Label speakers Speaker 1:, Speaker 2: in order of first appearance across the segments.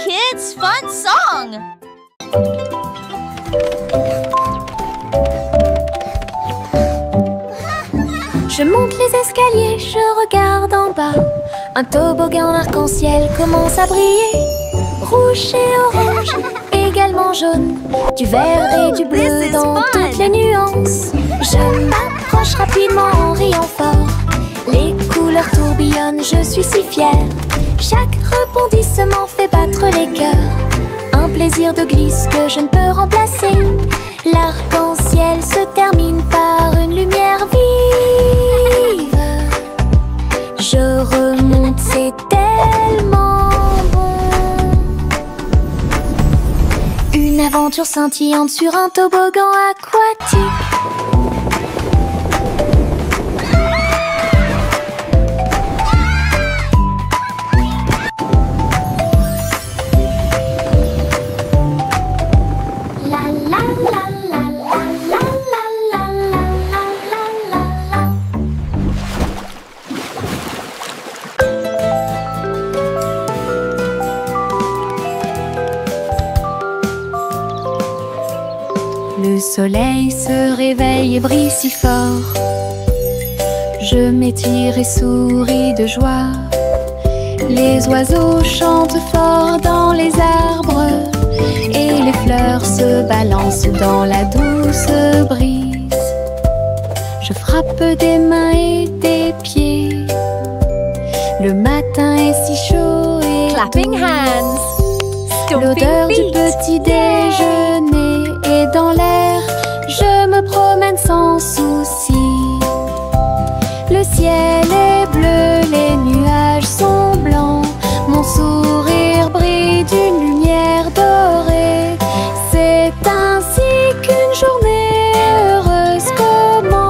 Speaker 1: kids' fun song.
Speaker 2: Je monte les escaliers, je regarde en bas. Un toboggan arc-en-ciel commence à briller. Rouge et orange, également jaune. Du vert et du bleu dans toutes les nuances. Je m'approche rapidement en riant fort. Les couleurs tourbillonnent, je suis si fière. Chaque rebondissement fait battre les cœurs. Un plaisir de glisse que je ne peux remplacer. L'arc-en-ciel se termine par une lumière vive. Je remonte, c'est tellement bon. Une aventure scintillante sur un toboggan aquatique. Le soleil se réveille et brille si fort. Je m'étire et souris de joie. Les oiseaux chantent fort dans les arbres et les fleurs se balancent dans la douce brise. Je frappe des mains et des pieds. Le matin est si chaud et
Speaker 1: Clapping hands.
Speaker 2: l'odeur du petit déjeuner est dans l'air. Je me promène sans souci. Le ciel est bleu, les nuages sont blancs. Mon sourire brille d'une lumière dorée. C'est ainsi qu'une journée heureuse commence.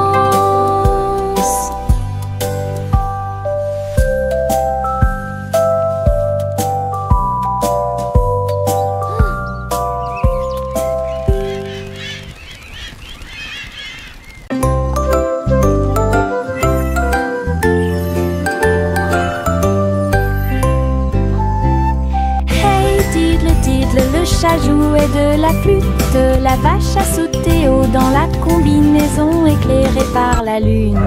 Speaker 2: Le chat jouait de la flûte, la vache a sauté haut dans la combinaison éclairée par la lune.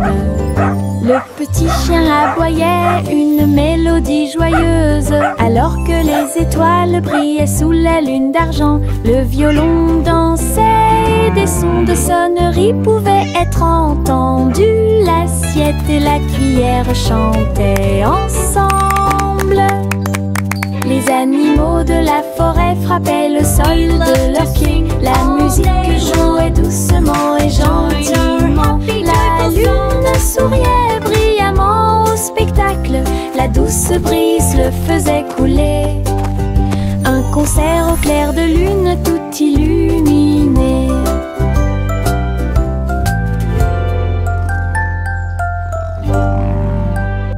Speaker 2: Le petit chien aboyait une mélodie joyeuse, alors que les étoiles brillaient sous la lune d'argent. Le violon dansait et des sons de sonnerie pouvaient être entendus. L'assiette et la cuillère chantaient ensemble. Les animaux de la forêt frappaient le sol de leurs pieds. La musique jouait doucement et gentiment. La lune souriait brillamment au spectacle. La douce brise le faisait couler. Un concert au clair de lune tout illuminé.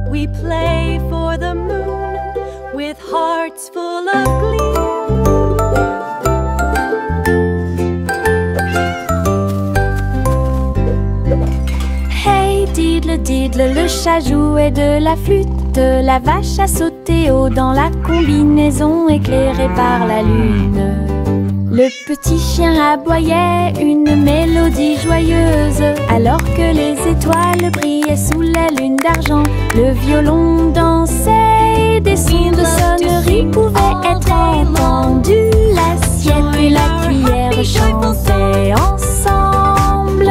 Speaker 3: We play for the moon with hearts full of glee.
Speaker 2: Hey diddle diddle, le chat jouait de la flûte. La vache a sauté haut dans la combinaison éclairée par la lune. Le petit chien aboyait une mélodie joyeuse, alors que les étoiles brillaient sous la lune d'argent. Le violon dansait et des sons de sonnerie pouvaient être entendus. L'assiette et la cuillère chantaient ensemble.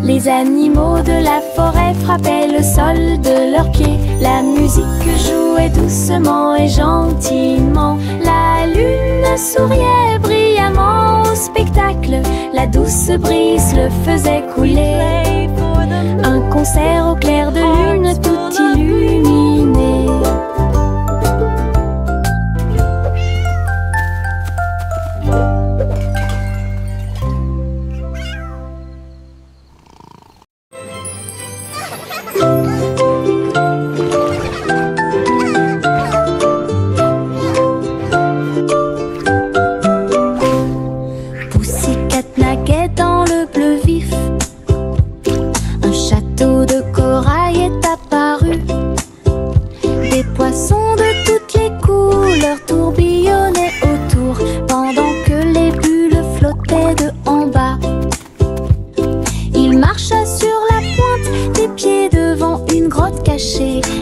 Speaker 2: Les animaux de la forêt frappaient le sol de leurs pieds. La musique jouait doucement et gentiment. La lune souriait brillamment au spectacle. La douce brise le faisait couler. Un concert au clair de lune tout illuminé. Pussycat naguait dans le bleu vif. Un château de corail est apparu. Des poissons de toutes les couleurs tourbillonnent.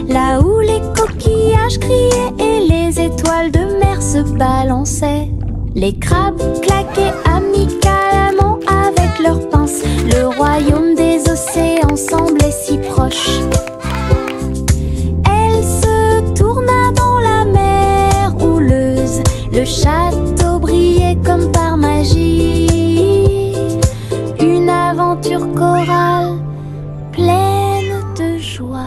Speaker 2: là où les coquillages criaient et les étoiles de mer se balançaient. Les crabes claquaient amicalement avec leurs pinces. Le royaume des océans semblait si proche. Elle se tourna dans la mer houleuse. Le château brillait comme par magie. Une aventure chorale pleine de joie.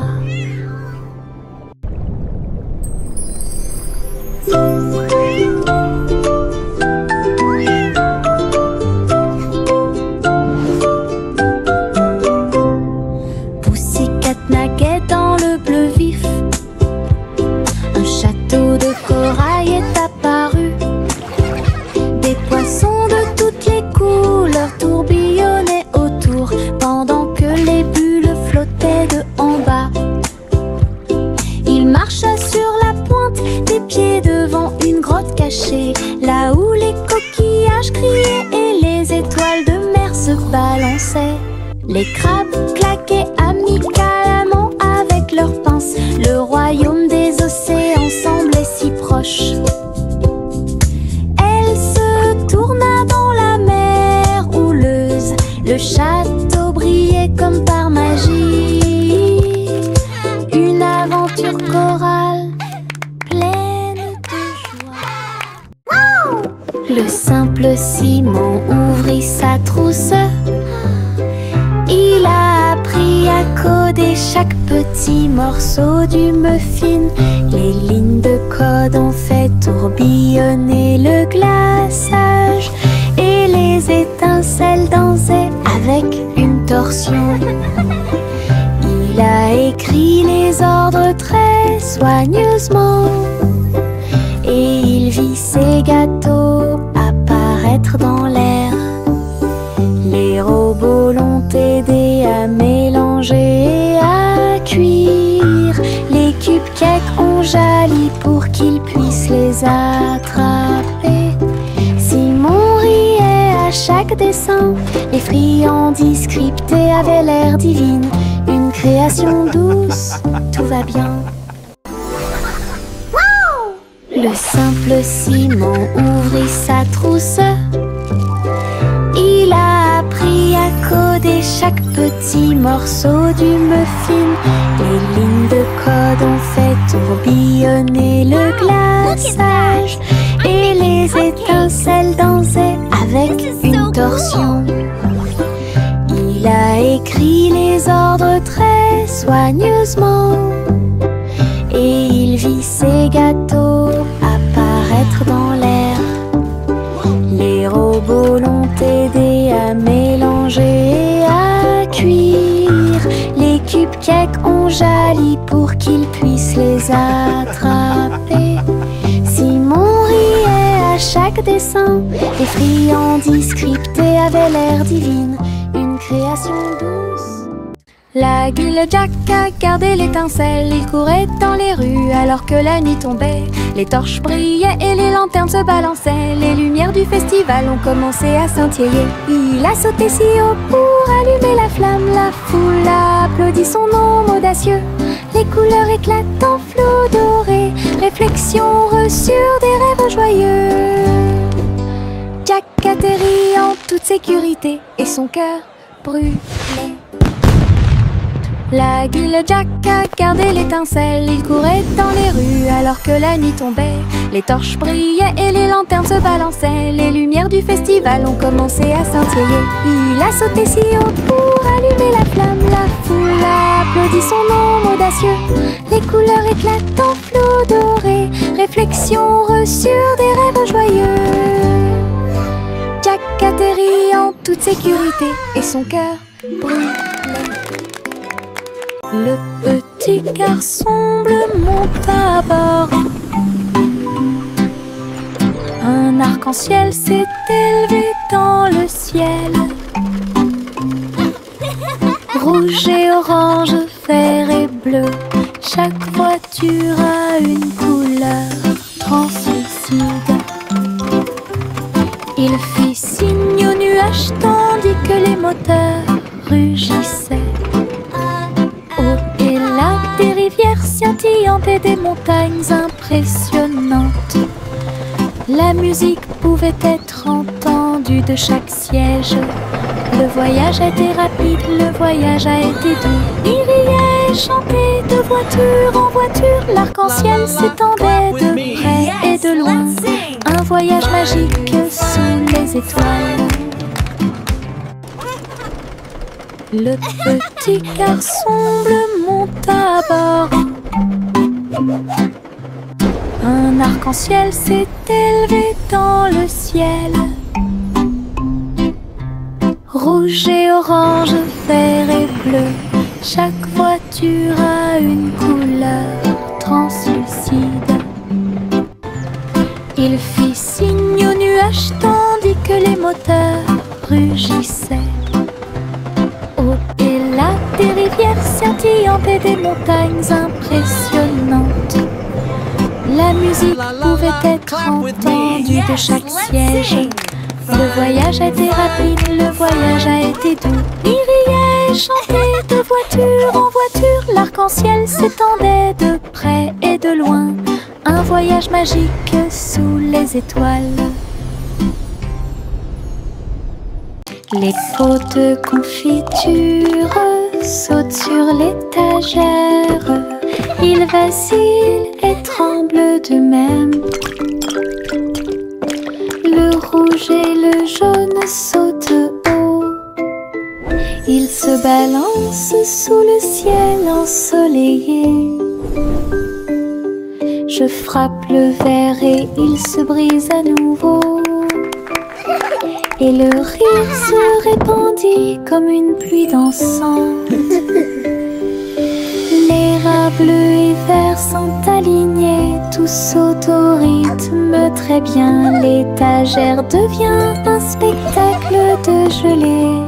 Speaker 2: Pussycat naguait dans le bleu vif. Un château de corail est apparu. Des poissons de toutes les couleurs tourbillonnaient autour, pendant que les bulles flottaient de en bas. Il marcha sur la pointe des pieds devant une grotte cachée, là où les coquillages criaient et les étoiles de mer se balançaient. Les crabes claquaient amicalement avec leurs pinces. Le royaume des océans semblait si proche. Elle se tourna dans la mer houleuse. Le château brillait comme par magie. Une aventure chorale pleine de joie. Le simple Simon ouvrit sa trousse. Il a appris à coder chaque petit morceau du muffin. Les lignes de code ont fait tourbillonner le glaçage et les étincelles dansaient avec une torsion. Il a écrit les ordres très soigneusement et il vit ses gâteaux apparaître dans l'air. Les robots l'ont aidé à mélanger et à cuire. Les cupcakes ont jali pour qu'ils puissent les attraper. Simon riait à chaque dessin. Les friandises scriptées avaient l'air divine. Une création douce, tout va bien. Le simple Simon ouvrit sa trousse. Il a appris à coder chaque petit morceau du muffin. Les lignes de code ont fait tourbillonner le glaçage et les étincelles dansaient avec une torsion. Il a écrit les ordres très soigneusement et il vit ses gâteaux apparaître dans l'air. Les robots l'ont aidé à mélanger et à cuire. Les cupcakes ont jali pour qu'ils puissent les attraper. Simon riait à chaque dessin. Les friandises scriptées avaient l'air divine. Une création douce. La guille Jack a gardé l'étincelle. Il courait dans les rues alors que la nuit tombait. Les torches brillaient et les lanternes se balançaient. Les lumières du festival ont commencé à scintiller. Il a sauté si haut pour allumer la flamme. La foule a applaudi son nom audacieux. Les couleurs éclatent en flot doré. Réflexion reçue des rêves joyeux. Jack atterrit en toute sécurité et son cœur brûlait. La guille Jack a gardé l'étincelle. Il courait dans les rues alors que la nuit tombait. Les torches brillaient et les lanternes se balançaient. Les lumières du festival ont commencé à scintiller. Il a sauté si haut pour allumer la flamme. La foule a applaudi son nom audacieux. Les couleurs éclatent en flot doré. Réflexion reçue des rêves joyeux. Jack atterrit en toute sécurité et son cœur brûlait. Le petit garçon bleu monta à bord. Un arc-en-ciel s'est élevé dans le ciel. Rouge et orange, vert et bleu, chaque voiture a une couleur translucide. Il fit signe aux nuages tandis que les moteurs rugissaient. Au et là, des rivières scintillantes et des montagnes impressionnantes. La musique pouvait être entendue de chaque siège. Le voyage a été rapide, le voyage a été doux. Il riait et chantait de voiture en voiture. L'arc-en-ciel s'étendait de près et de loin. Un voyage magique sous les étoiles. Le petit garçon bleu monta à bord. Un arc-en-ciel s'est élevé dans le ciel. Rouge et orange, vert et bleu, chaque voiture a une couleur translucide. Il fit signe aux nuages tandis que les moteurs rugissaient. Au-delà des rivières scintillantes et des montagnes impressionnantes, la musique pouvait être entendue de chaque siège. Le voyage a été rapide, le voyage a été doux. Il riait et chantait de voiture en voiture. L'arc-en-ciel s'étendait de près et de loin. Un voyage magique sous les étoiles. Les pots de confiture sautent sur l'étagère. Ils vacillent et tremblent d'eux-mêmes. Le rouge et le jaune sautent haut. Ils se balancent sous le ciel ensoleillé. Je frappe le verre et il se brise à nouveau. Et le rire se répandit comme une pluie dansante. Les rats bleus et verts sont alignés, tous sautent au rythme très bien. L'étagère devient un spectacle de gelée.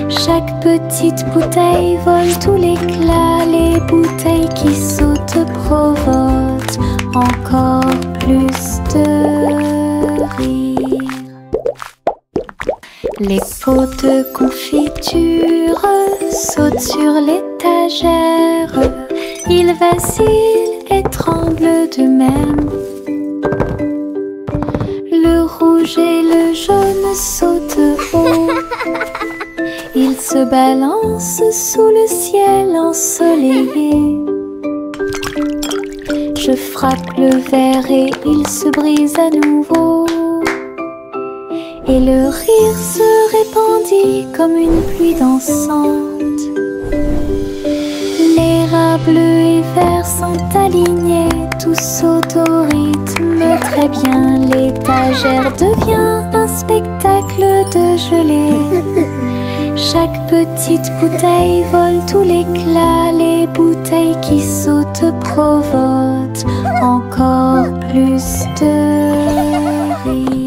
Speaker 2: Chaque petite bouteille vole tout l'éclat. Les bouteilles qui sautent provoquent encore plus de rire. Les pots de confiture sautent sur l'étagère. Ils vacillent et tremblent d'eux-mêmes. Le rouge et le jaune sautent haut. Ils se balancent sous le ciel ensoleillé. Je frappe le verre et il se brise à nouveau. Et le rire se répandit comme une pluie dansante. Les rats bleus et verts sont alignés, tous sautent au rythme très bien. L'étagère devient un spectacle de gelée. Chaque petite bouteille vole tout l'éclat. Les bouteilles qui sautent provoquent encore plus de rire.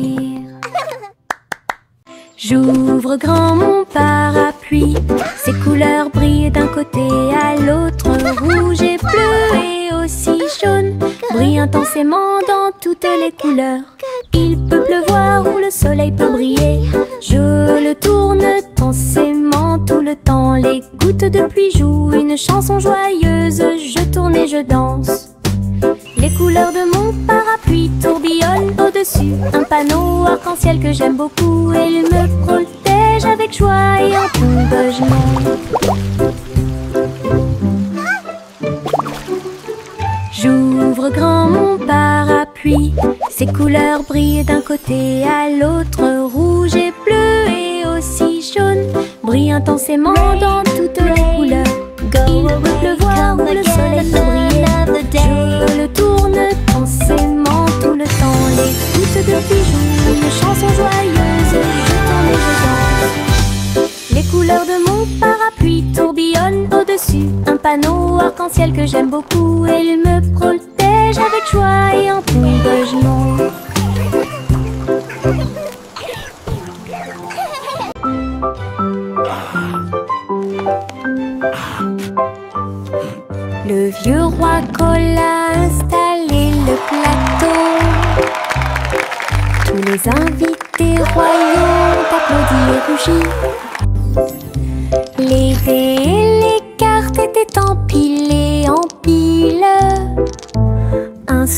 Speaker 2: J'ouvre grand mon parapluie, ses couleurs brillent d'un côté à l'autre. Rouge et bleu et aussi jaune brillent intensément dans toutes les couleurs. Il peut pleuvoir ou le soleil peut briller. Je le tourne intensément tout le temps. Les gouttes de pluie jouent une chanson joyeuse. Je tourne et je danse. Les couleurs de mon parapluie tourbillonnent au-dessus. Un panneau arc-en-ciel que j'aime beaucoup. Et il me protège avec joie et encouragement. J'ouvre grand mon parapluie. Ses couleurs brillent d'un côté à l'autre. Rouge et bleu et aussi jaune brillent intensément dans toutes les couleurs. Il peut pleuvoir ou le soleil peut briller. Je le tourne intensément tout le temps. Les gouttes de pluie jouent une chanson joyeuse. Je tourne et je danse. Les couleurs de mon parapluie tourbillonnent au-dessus. Un panneau arc-en-ciel que j'aime beaucoup. Et il me protège avec joie et encouragement. Le vieux roi Cole a installé le plateau. Tous les invités royaux ont applaudi et rugi. Les dés et les cartes étaient empilés en pile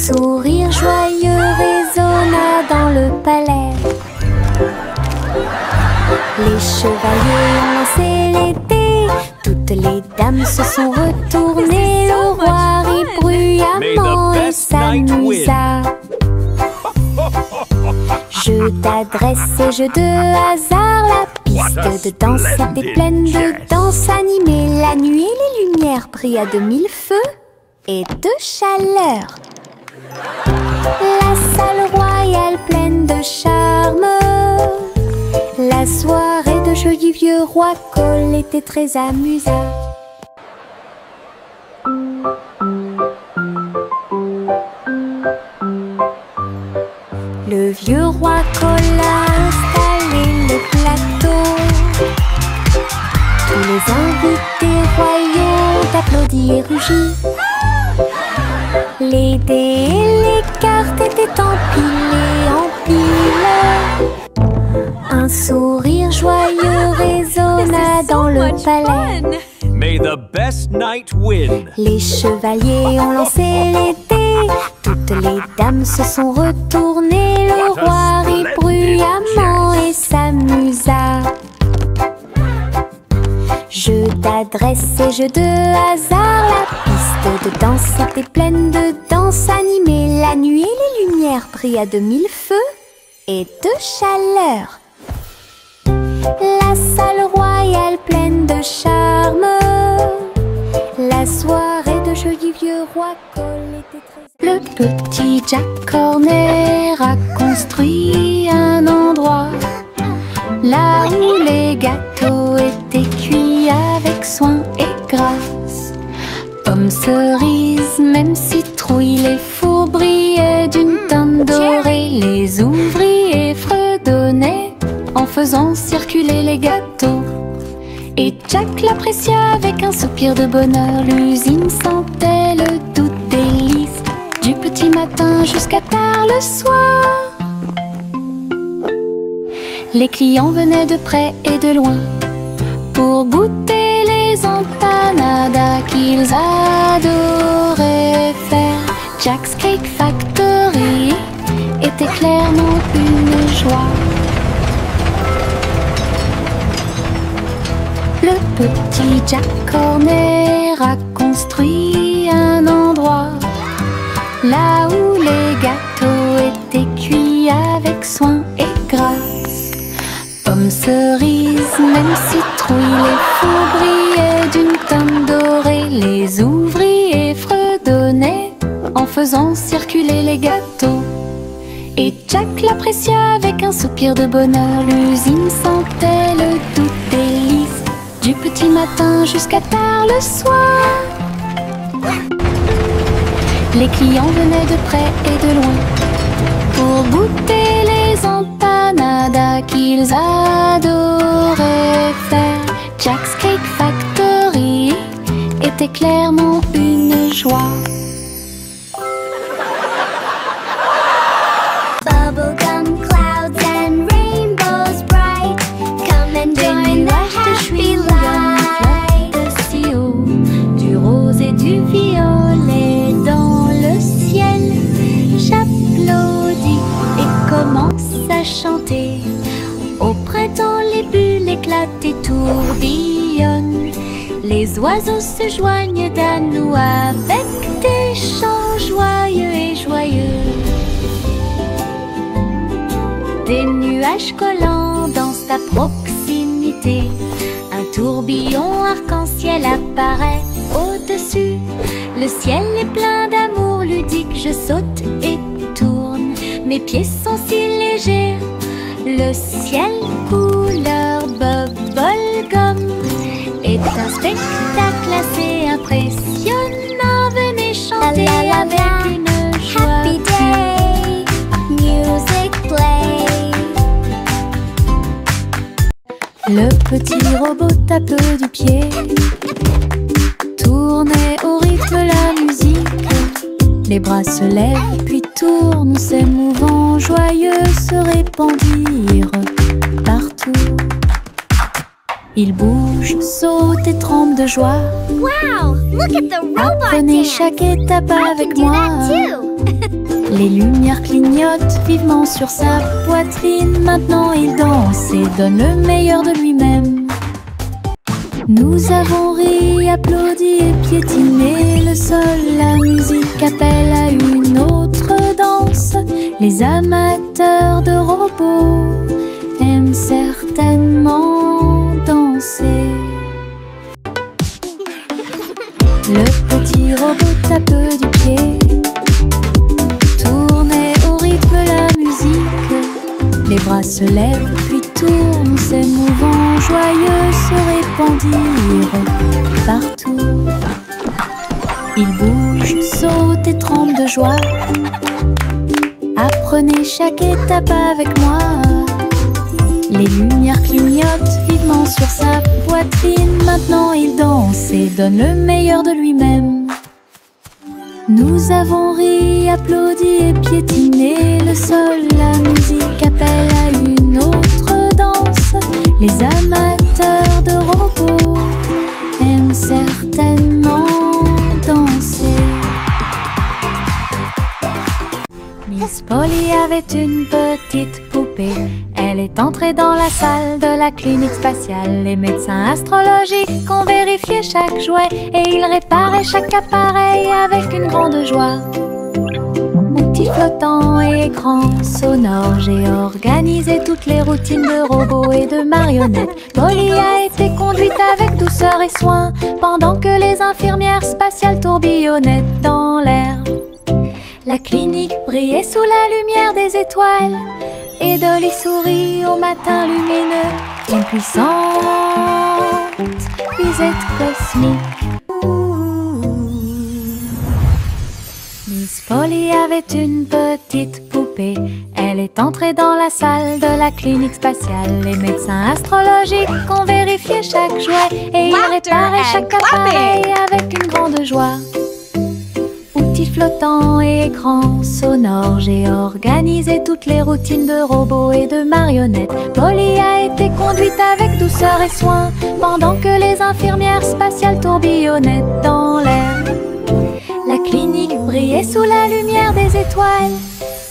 Speaker 2: sourire joyeux résonna dans le palais. Les chevaliers ont lancé les dés, toutes les dames se sont retournées. Le roi rit bruyamment et s'amusa. Jeu d'adresse et jeu de hasard, la piste de danse était pleine de danse animée. La nuit, les lumières brillaient de mille feux et de chaleur. La salle royale pleine de charme. La soirée de jeu du vieux roi Cole était très amusante. Le vieux roi Cole a installé le plateau. Tous les invités royaux applaudis et rugis. Les dés et les cartes étaient empilés en piles. Un sourire joyeux résonna dans le palais.
Speaker 4: May the best knight win.
Speaker 2: Les chevaliers ont lancé les dés, toutes les dames se sont retournées. Le roi rit bruyamment et s'amusa. Jeu d'adresse et jeu de hasard, la piste de danse était pleine de danse animée. La nuit, les lumières brillaient de mille feux et de chaleur. La salle royale pleine de charme. La soirée de jeu du vieux roi Cole était très... Le petit Jack Horner a construit un endroit là où les gâteaux étaient cuits avec soin et grâce. Pommes, cerises, même citrouilles, les fours brillaient d'une teinte dorée. Les ouvriers fredonnaient en faisant circuler les gâteaux. Et Jack l'apprécia avec un soupir de bonheur. L'usine sentait le doux délice du petit matin jusqu'à tard le soir. Les clients venaient de près et de loin pour goûter les empanadas qu'ils adoraient faire. Jack's Cake Factory était clairement une joie. Le petit Jack Horner a construit un endroit là où les gâteaux étaient cuits avec soin et grâce. Pommes, cerises, même citrouilles, les fours brillaient d'une teinte dorée. Les ouvriers fredonnaient en faisant circuler les gâteaux. Et Jack l'apprécia avec un soupir de bonheur. L'usine sentait le doux délice du petit matin jusqu'à tard le soir. Les clients venaient de près et de loin pour goûter les empanadas qu'ils adoraient faire. Jack's Cake Factory était clairement une joie.
Speaker 5: Bubblegum clouds and rainbows bright, come and join the happy light.
Speaker 2: De si haut, du rose et du violet dans le ciel. J'applaudis et commence à chanter. Au printemps, les bulles éclatent et tourbillonnent. Les oiseaux se joignent à nous avec des chants joyeux et joyeux. Des nuages collants dansent à proximité. Un tourbillon arc-en-ciel apparaît au-dessus. Le ciel est plein d'amour ludique. Je saute et tourne. Mes pieds sont si légers. Le ciel couleur bubblegum est un spectacle assez impressionnant. Venez chanter avec une joie.
Speaker 5: Happy day, music play.
Speaker 2: Le petit robot tape du pied, tournait au rythme la musique. Les bras se lèvent puis tournent, ces mouvements joyeux se répandirent partout. Il bouge, saute et tremble de joie.
Speaker 5: Wow, look at the robot
Speaker 2: Apprenez
Speaker 5: dance.
Speaker 2: chaque étape
Speaker 5: I
Speaker 2: avec
Speaker 5: can do
Speaker 2: moi.
Speaker 5: that too.
Speaker 2: Les lumières clignotent vivement sur sa poitrine. Maintenant il danse et donne le meilleur de lui-même. Nous avons ri, applaudi et piétiné le sol. La musique appelle à une autre danse. Les amateurs de robots aiment certainement danser. Le petit robot tape du pied, tournez au rythme la musique. Les bras se lèvent puis tournent, ses mouvements joyeux se répandirent partout. Il bouge, saute et tremble de joie. Apprenez chaque étape avec moi. Les lumières clignotent vivement sur sa poitrine. Maintenant il danse et donne le meilleur de lui-même. Nous avons ri, applaudi et piétiné le sol. La musique appelle à une autre danse. Les amateurs de robots aiment certainement danser. Miss Polly avait une petite poupée. Elle est entrée dans la salle de la clinique spatiale. Les médecins astrologiques ont vérifié chaque jouet et ils réparaient chaque appareil avec une grande joie. Outils flottants et écrans sonores, j'ai organisé toutes les routines de robots et de marionnettes. Polly a été conduite avec douceur et soin pendant que les infirmières spatiales tourbillonnaient dans l'air. La clinique brillait sous la lumière des étoiles et Dolly sourit au matin lumineux. Une puissante visite cosmique. Miss Polly avait une petite poupée. Elle est entrée dans la salle de la clinique spatiale. Les médecins astrologiques ont vérifié chaque jouet et ils réparaient chaque appareil avec une grande joie. Outils flottants et écrans sonores, j'ai organisé toutes les routines de robots et de marionnettes. Polly a été conduite avec douceur et soin pendant que les infirmières spatiales tourbillonnaient dans l'air. La clinique brillait sous la lumière des étoiles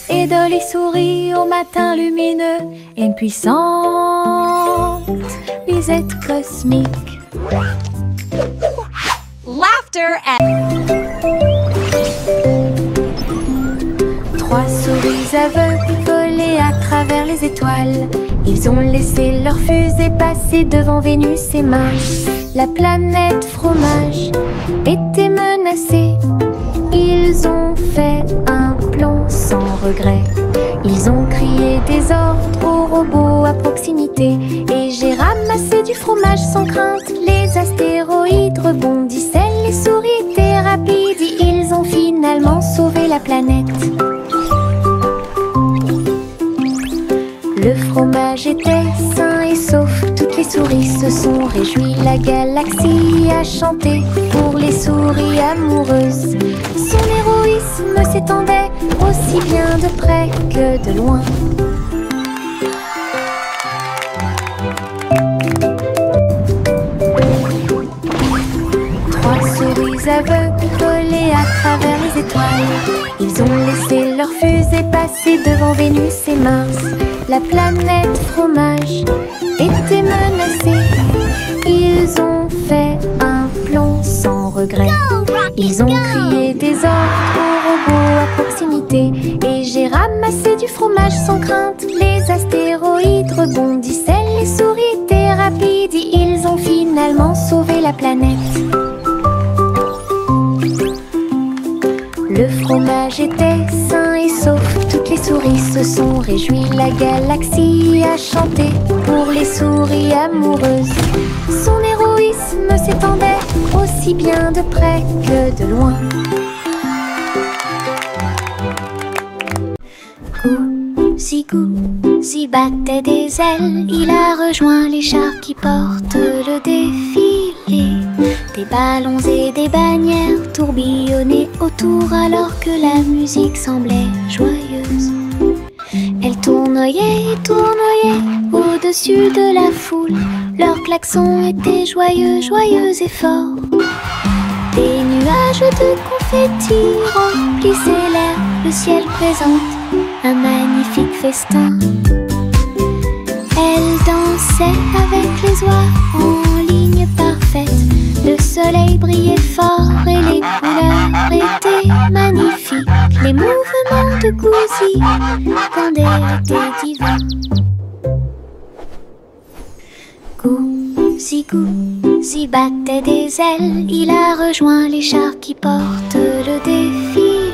Speaker 2: et Dolly sourit au matin lumineux. Une puissante visite cosmique.
Speaker 1: Laughter and...
Speaker 2: Trois souris aveugles volaient à travers les étoiles. Ils ont laissé leur fusée passer devant Vénus et Mars. La planète fromage était menacée. Ils ont fait un plan sans regret. Ils ont crié des ordres aux robots à proximité. Et j'ai ramassé du fromage sans crainte. Les astéroïdes rebondissaient, les souris étaient rapides. Ils ont finalement sauvé la planète. Le fromage était sain et sauf, toutes les souris se sont réjouies. La galaxie a chanté pour les souris amoureuses. Son héroïsme s'étendait aussi bien de près que de loin. Trois souris aveugles volaient à travers les étoiles. Ils ont laissé leur fusée passer devant Vénus et Mars. La planète fromage était menacée. Ils ont fait un plan sans regret. Ils ont crié des ordres aux robots à proximité. Et j'ai ramassé du fromage sans crainte. Les astéroïdes rebondissaient, les souris étaient rapides. Ils ont finalement sauvé la planète. Le fromage était sain et sauf, toutes les souris se sont réjouies. La galaxie a chanté pour les souris amoureuses. Son héroïsme s'étendait aussi bien de près que de loin. Gousi battait des ailes, il a rejoint les chars qui portent le défilé. Des ballons et des bannières tourbillonnaient autour alors que la musique semblait joyeuse. Elle tournoyait et tournoyait au-dessus de la foule. Leur klaxon était joyeux, joyeux et fort. Des nuages de confettis remplissaient l'air. Le ciel présente un magnifique festin. Elle dansait avec les oies en ligne parfaite. Le soleil brillait fort et les couleurs étaient magnifiques. Les mouvements de Gouzi quand elle était divin. Gouzi, Gouzi battait des ailes. Il a rejoint les chars qui portent le défilé.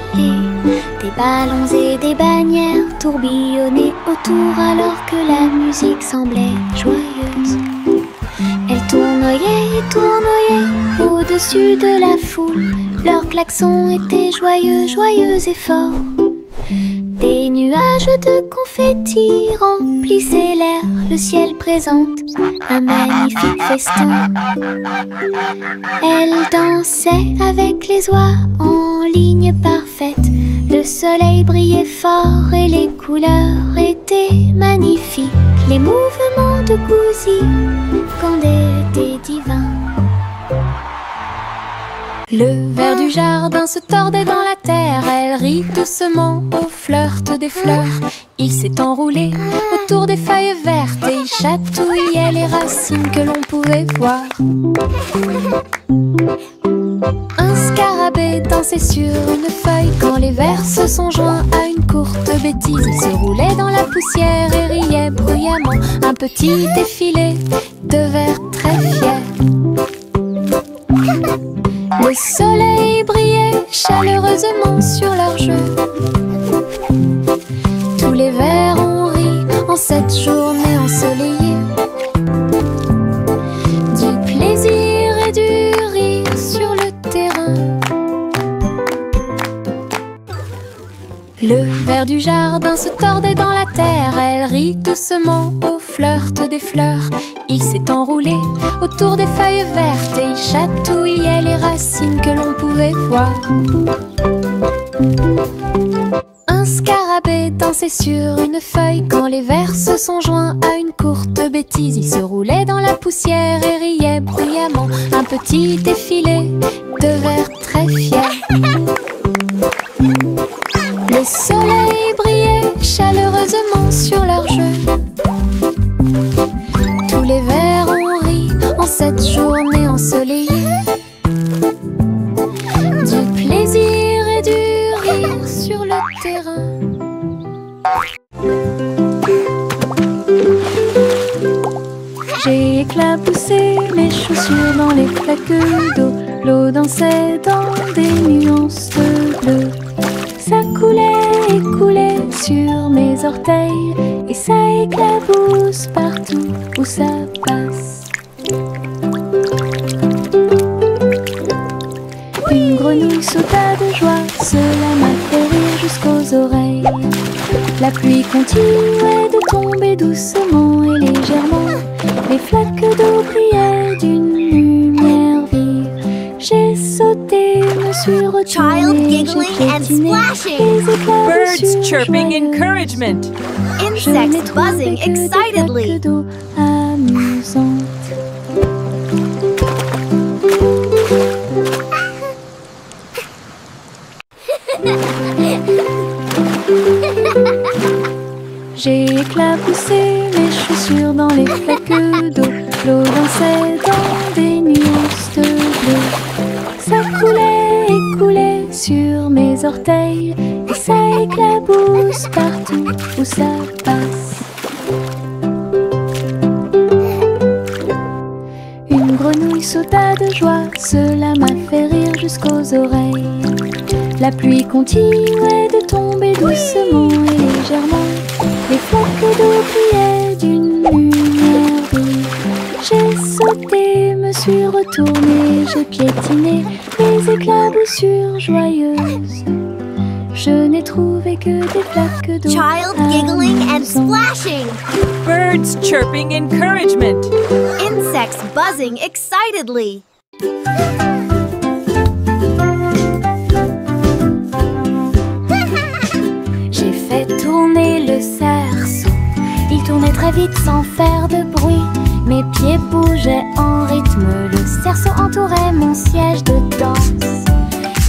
Speaker 2: Des ballons et des bannières tourbillonnaient autour alors que la musique semblait joyeuse. Elle tournoyait et tournoyait au-dessus de la foule. Leur klaxon était joyeux, joyeux et fort. Des nuages de confettis remplissaient l'air. Le ciel présente un magnifique festin. Elle dansait avec les oies en ligne parfaite. Le soleil brillait fort et les couleurs étaient magnifiques. Les mouvements de Gouzi quand elle était divin. Le ver du jardin se tordait dans la terre. Elle rit doucement au flirt des fleurs. Il s'est enroulé autour des feuilles vertes et il chatouillait les racines que l'on pouvait voir. Un scarabée dansait sur une feuille quand les vers se sont joints à une courte bêtise. Il se roulait dans la poussière et riait bruyamment. Un petit défilé de vers très fiers. Le soleil brillait chaleureusement sur leur jeu. Tous les vers ont ri en cette journée ensoleillée. Du plaisir et du rire sur le terrain. Le ver du jardin se tordait dans la terre. Elle rit doucement au flirt des fleurs. Il s'est enroulé autour des feuilles vertes et il chatouillait les racines que l'on pouvait voir. Un scarabée dansait sur une feuille quand les vers se sont joints à une courte bêtise. Il se roulait dans la poussière et riait bruyamment. Un petit défilé de vers très fiers. Le soleil brillait chaleureusement sur leur jeu. Tous les vers ont ri en cette journée ensoleillée. Du plaisir et du rire sur le terrain. J'ai éclaboussé mes chaussures dans les flaques d'eau. L'eau dansait dans des nuances de bleu. Ça coulait et coulait sur mes orteils et ça éclabousse partout où ça passe. Une grenouille sauta de joie, cela m'a fait rire jusqu'aux oreilles. La pluie continuait de tomber doucement et légèrement. Les flaques d'eau brillaient d'une lumière vive. J'ai sauté, me suis retournée, j'ai piétiné, les éclats
Speaker 1: Birds chirping encouragement. Insects buzzing excitedly.
Speaker 2: d'eau amusantes. J'ai éclaboussé mes chaussures dans les flaques d'eau. L'eau dansait dans des nuances de bleu. Ça coulait et coulait sur mes orteils et ça éclabousse partout où ça passe. Une grenouille sauta de joie, cela m'a fait rire jusqu'aux oreilles. La pluie continuait de tomber doucement et légèrement. Les flaques d'eau brillaient d'une lumière vive. J'ai sauté, me suis retournée, j'ai piétiné les éclaboussures joyeuses. Je n'ai trouvé que des flaques d'eau.
Speaker 5: Child giggling and
Speaker 2: amusantes.
Speaker 5: splashing.
Speaker 1: Birds chirping encouragement.
Speaker 5: Insects buzzing excitedly.
Speaker 2: J'ai fait tourner le cerceau. Il tournait très vite sans faire de bruit. Mes pieds bougeaient en rythme, le cerceau entourait mon siège de danse.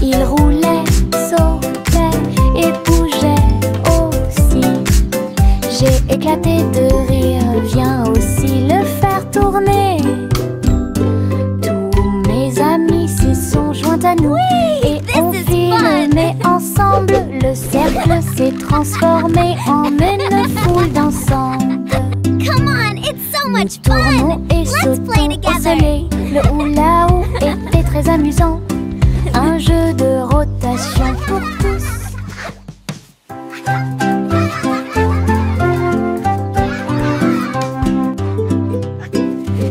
Speaker 2: Il roulait, sautait et bougeait aussi. J'ai éclaté de rire, viens aussi le faire tourner. Tous mes amis s'y sont joints à nous et on filmait ensemble. Le cercle s'est transformé en une foule dansante.
Speaker 5: Come on, it's so
Speaker 2: Nous
Speaker 5: much
Speaker 2: tournons
Speaker 5: fun!
Speaker 2: et
Speaker 5: Let's play
Speaker 2: sautons au
Speaker 5: together!
Speaker 2: soleil. Le hula-hoop était très amusant. Un jeu de rotation pour tous.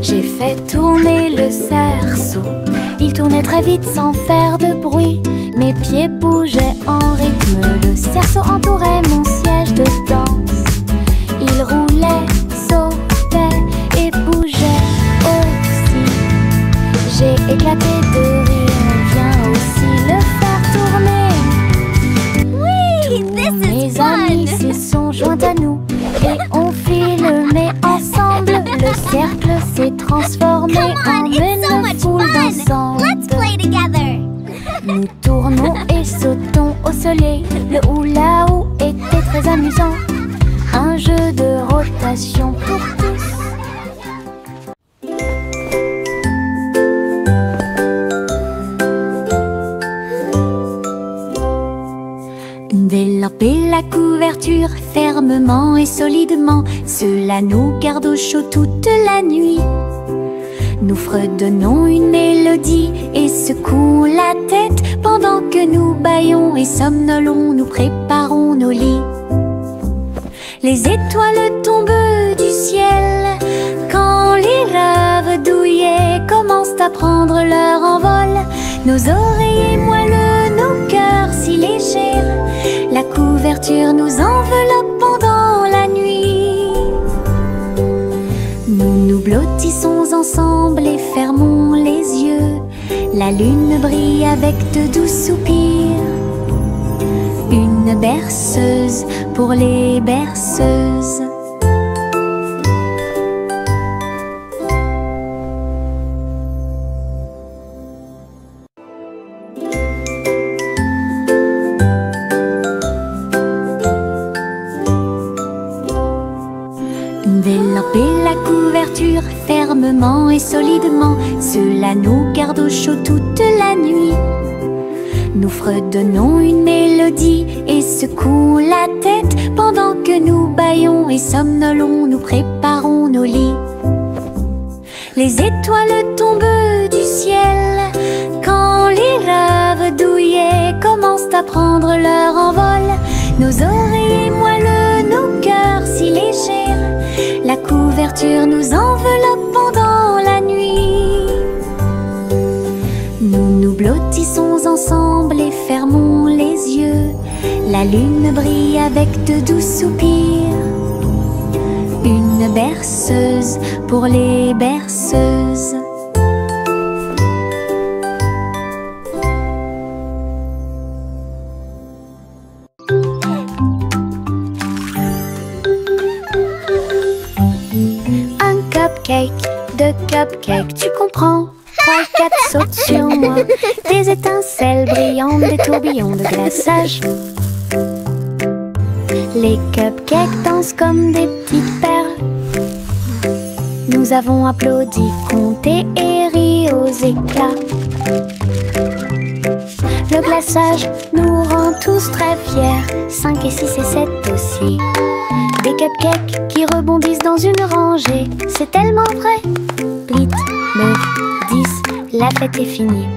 Speaker 2: J'ai fait tourner le cerceau. Il tournait très vite sans faire de bruit. Mes pieds bougeaient en rythme. Le cerceau entourait mon siège de danse. Il roulait, sautait et bougeait aussi. J'ai éclaté de rire, viens aussi le faire tourner.
Speaker 5: Whee! This
Speaker 2: Mes
Speaker 5: is
Speaker 2: amis
Speaker 5: fun!
Speaker 2: s'y sont joints à nous et on filmait ensemble. Le cercle s'est transformé
Speaker 5: Come
Speaker 2: en
Speaker 5: on, it's so
Speaker 2: une
Speaker 5: much
Speaker 2: foule
Speaker 5: fun! Let's
Speaker 2: dansante.
Speaker 5: play together!
Speaker 2: Nous tournons et sautons au soleil. Le hula-hoop était très amusant. Un jeu de rotation pour tous. Délamper la couverture fermement et solidement. Cela nous garde au chaud toute la nuit. Nous fredonnons une mélodie et secouons la tête pendant que nous bâillons et somnolons, nous préparons nos lits. Les étoiles tombent du ciel quand les rêves douillets commencent à prendre leur envol. Nos oreillers moelleux, nos cœurs si légers, la couverture nous enveloppe pendant la nuit. Nous nous blottissons ensemble et fermons les yeux. La lune brille avec de doux soupirs. Une berceuse pour les berceuses. Délamper la couverture fermement et solidement. Cela nous garde au chaud toute la nuit. Nous fredonnons une mélodie et secouons la tête pendant que nous bâillons et somnolons, nous préparons nos lits. Les étoiles tombent du ciel quand les rêves douillets commencent à prendre leur envol. Nos oreillers moelleux, nos cœurs si légers, la couverture nous enveloppe pendant la nuit. Nous nous blottissons ensemble et fermons les yeux. La lune brille avec de doux soupirs. Une berceuse pour les berceuses. Un cupcake, deux cupcakes, tu comprends? 3, 4 sautent sur moi. Des étincelles brillantes, des tourbillons de glaçage. Les cupcakes dansent comme des petites perles. Nous avons applaudi, compté et ri aux éclats. Le glaçage nous rend tous très fiers. 5 et 6 et 7 aussi. Des cupcakes qui rebondissent dans une rangée. C'est tellement vrai. 8, 9, 10, la fête est finie.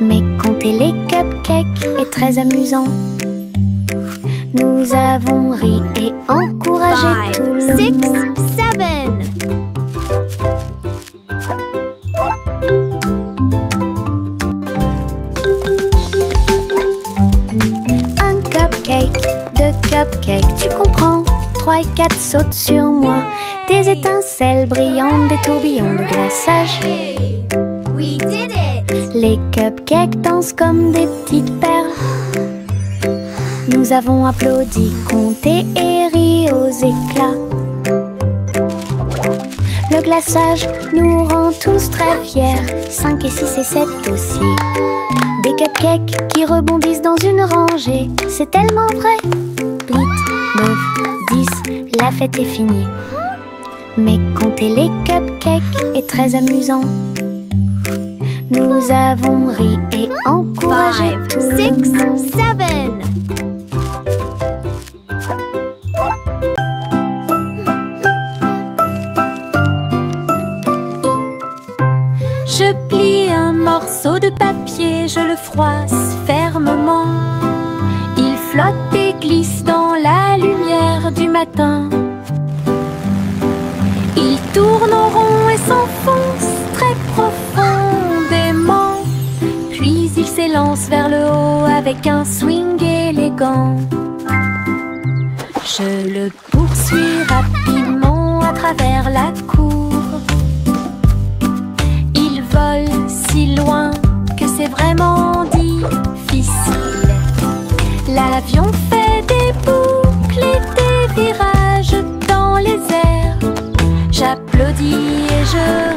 Speaker 2: Mais compter les cupcakes est très amusant. Nous avons ri et encouragé tout le
Speaker 5: 5, 6,
Speaker 2: monde.
Speaker 5: 7.
Speaker 2: Un cupcake, deux cupcakes, tu comprends? 3 et 4 sautent sur moi. Des étincelles brillantes, des tourbillons de glaçage.
Speaker 5: We did it!
Speaker 2: Les cupcakes dansent comme des petites perles. Nous avons applaudi, compté et ri aux éclats. Le glaçage nous rend tous très fiers. 5 et 6 et 7 aussi. Des cupcakes qui rebondissent dans une rangée. C'est tellement vrai. 8, 9, 10, la fête est finie. Mais compter les cupcakes est très amusant. Nous avons ri et encouragé
Speaker 5: 5,
Speaker 2: tout le
Speaker 5: 6,
Speaker 2: monde.
Speaker 5: 7.
Speaker 2: Je plie un morceau de papier, je le froisse fermement. Il flotte et glisse dans la lumière du matin. Il tourne en rond et s'enfonce très profondément. Puis il s'élance vers le haut avec un swing élégant. Je le poursuis rapidement à travers la cour. Il vole si loin que c'est vraiment difficile. L'avion fait des boucles et des virages dans les airs. J'applaudis et je